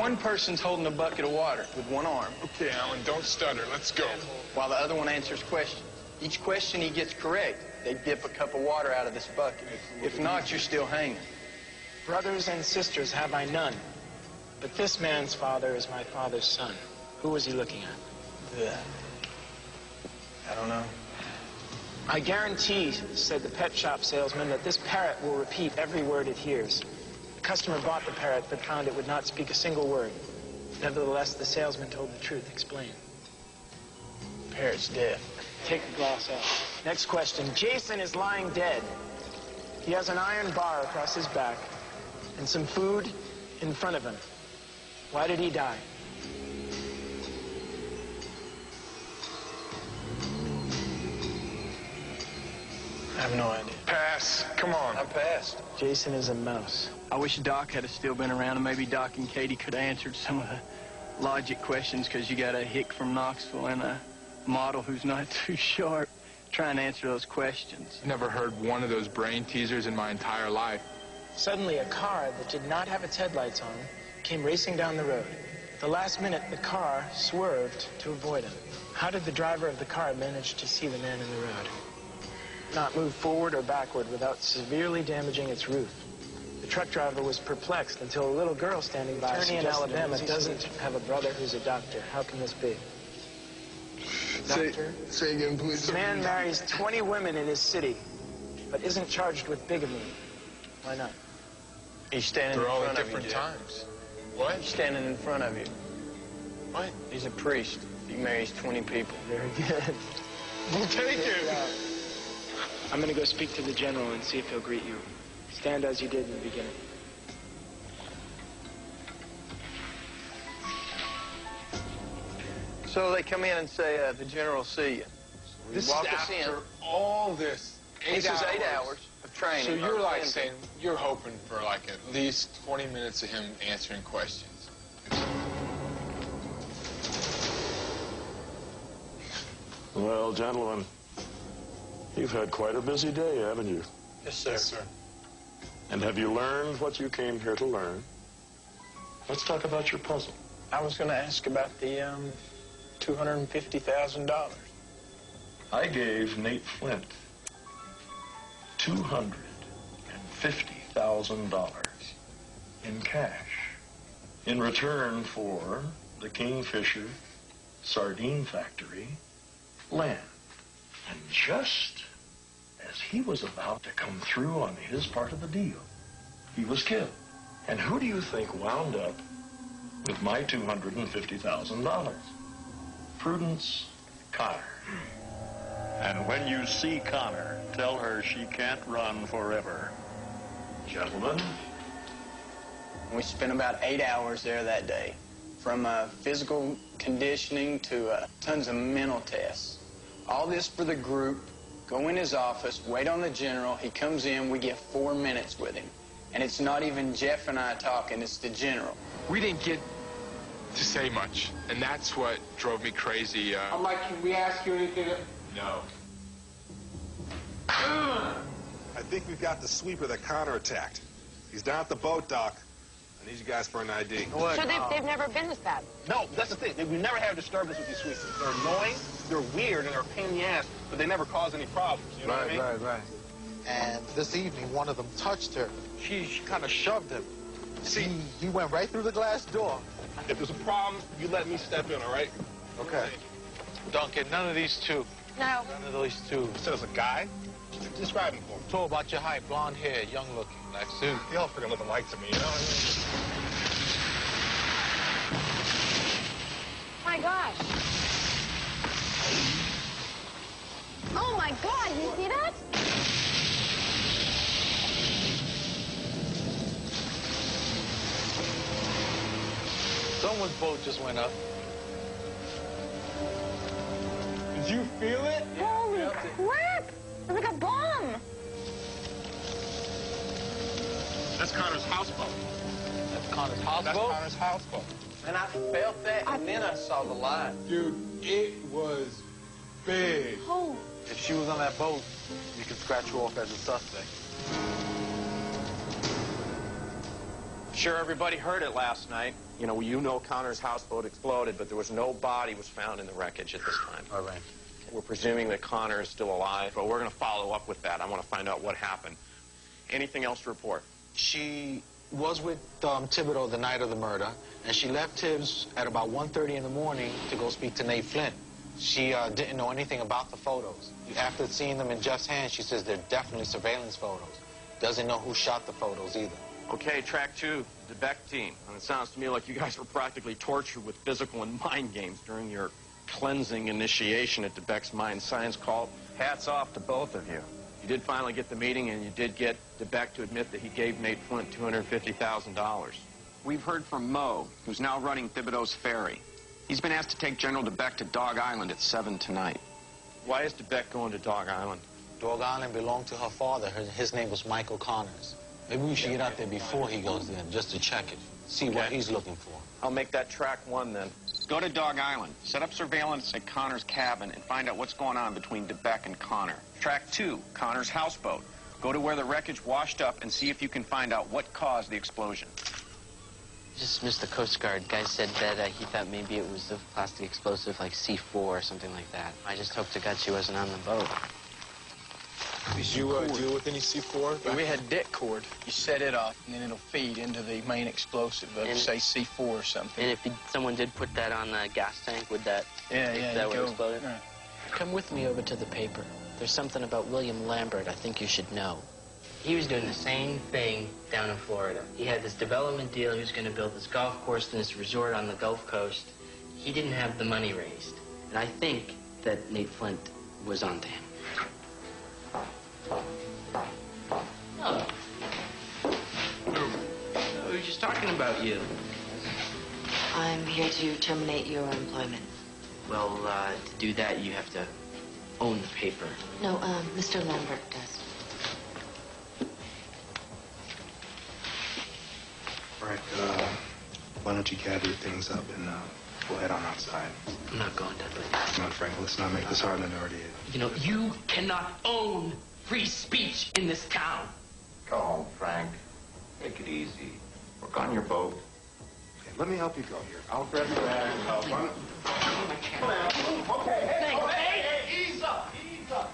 One person's holding a bucket of water with one arm. Okay, Alan, don't stutter. Let's go. While the other one answers questions. Each question he gets correct, they dip a cup of water out of this bucket. If not, you're still hanging. Brothers and sisters have I none, but this man's father is my father's son. Who was he looking at? I don't know. I guarantee, said the pet shop salesman, that this parrot will repeat every word it hears. The customer bought the parrot, but found it would not speak a single word. Nevertheless, the salesman told the truth. Explain. The parrot's dead. Take the glass off. Next question. Jason is lying dead. He has an iron bar across his back and some food in front of him. Why did he die? I have no idea. Pass. Come on. I passed. Jason is a mouse. I wish Doc had still been around, and maybe Doc and Katie could have answered some of the logic questions, because you got a hick from Knoxville and a model who's not too sharp trying to answer those questions. Never heard one of those brain teasers in my entire life. Suddenly, a car that did not have its headlights on came racing down the road. At the last minute, the car swerved to avoid him. How did the driver of the car manage to see the man in the road? Not move forward or backward without severely damaging its roof. The truck driver was perplexed until a little girl standing by attorney in Alabama doesn't have a brother who's a doctor. How can this be? Doctor? Say again, please. This man marries 20 women in his city, but isn't charged with bigamy. Why not? He's standing They're in all front at of you. different times. What? He's standing in front of you. What? He's a priest. He marries 20 people. Very good. We'll take it. I'm going to go speak to the general and see if he'll greet you. Stand as you did in the beginning. So they come in and say, the general will see you. This Walk is us in. after all this. This is 8 hours of training. So you're like Or saying you're hoping for like at least 20 minutes of him answering questions. Well, gentlemen, you've had quite a busy day, haven't you? Yes, sir. Yes, sir. And have you learned what you came here to learn? Let's talk about your puzzle. I was going to ask about the $250,000. I gave Nate Flint $250,000 in cash in return for the Kingfisher Sardine Factory land. And just as he was about to come through on his part of the deal, he was killed. And who do you think wound up with my $250,000? Prudence Connor. And when you see Connor, tell her she can't run forever. Gentlemen, We spent about 8 hours there that day, from physical conditioning to tons of mental tests. All this for the group. Go in his office, wait on the general. He comes in, we get 4 minutes with him. And it's not even Jeff and I talking, it's the general. We didn't get to say much, and that's what drove me crazy. Mike, can we ask you anything? No. I think we've got the sweeper that Connor attacked. He's down at the boat dock. I need you guys for an ID. So they've never been this bad? No, that's the thing. We never have disturbance with these sweepers. They're annoying, they're weird, and they're a pain in the ass, but they never cause any problems. You know what I mean? Right. And this evening, one of them touched her. She kind of shoved him. See, he went right through the glass door. If there's a problem, you let me step in, all right? Okay. Duncan, none of these two. No. None of those two. You said it was a guy? Describe him for me. Tall about your height, blonde hair, young looking, nice suit. They all freaking look alike to me, you know what My gosh. Oh my God, you see that? Someone's boat just went up. Did you feel it? Holy crap! It's like a bomb. That's Connor's houseboat. That's Connor's houseboat? That's Connor's houseboat. And I felt that, and then I saw the light. Dude, it was big. Oh. If she was on that boat, you can scratch her off as a suspect. Sure, everybody heard it last night. You know Connor's houseboat exploded, but there was no body was found in the wreckage at this time. All right. We're presuming that Connor is still alive, but we're going to follow up with that. I want to find out what happened. Anything else to report? She was with Thibodeau the night of the murder, and she left Tibbs at about 1:30 in the morning to go speak to Nate Flint. She didn't know anything about the photos. After seeing them in Jeff's hands, she says they're definitely surveillance photos. Doesn't know who shot the photos either. Okay, track 2, the Beck team. And it sounds to me like you guys were practically tortured with physical and mind games during your cleansing initiation at DeBeck's Mind Science Cult. Hats off to both of you. You did finally get the meeting, and you did get DeBeck to admit that he gave Nate Flint $250,000. We've heard from Mo, who's now running Thibodeau's ferry. He's been asked to take General DeBeck to Dog Island at 7 tonight. Why is DeBeck going to Dog Island? Dog Island belonged to her father. His name was Michael Connors. Maybe we should get out there before he goes there, just to check it, see what he's looking for. I'll make that track 1 then. Go to Dog Island, set up surveillance at Connor's cabin, and find out what's going on between DeBeck and Connor. Track 2, Connor's houseboat. Go to where the wreckage washed up and see if you can find out what caused the explosion. Just missed the Coast Guard. Guy said that he thought maybe it was a plastic explosive like C4 or something like that. I just hope to God she wasn't on the boat. Did you deal with any C4? We had det cord. You set it off, and then it'll feed into the main explosive of, say, C4 or something. And if someone did put that on the gas tank, would that... that would explode? Yeah. Come with me over to the paper. There's something about William Lambert I think you should know. He was doing the same thing down in Florida. He had this development deal. He was going to build this golf course and this resort on the Gulf Coast. He didn't have the money raised. And I think that Nate Flint was onto him. Oh. We were just talking about you. I'm here to terminate your employment. Well, to do that, you have to own the paper. No, Mr. Lambert does. All right, why don't you gather things up and we'll head on outside. I'm not going, Dudley. Come on, Frank, let's not make this harder than it already is. You know, you cannot own free speech in this town. Go home, Frank. Take it easy. Work on your boat. Okay, let me help you go here. I'll grab your bag and help. Okay, ease up, ease up.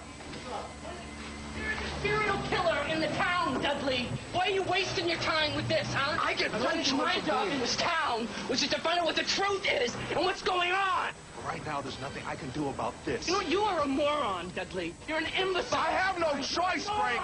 Serial killer in the town, Dudley. Why are you wasting your time with this, huh? I get one choice my of job doing in this town, which is to find out what the truth is and what's going on. Right now, there's nothing I can do about this. You know, you are a moron, Dudley. You're an imbecile. I have no choice, Frank.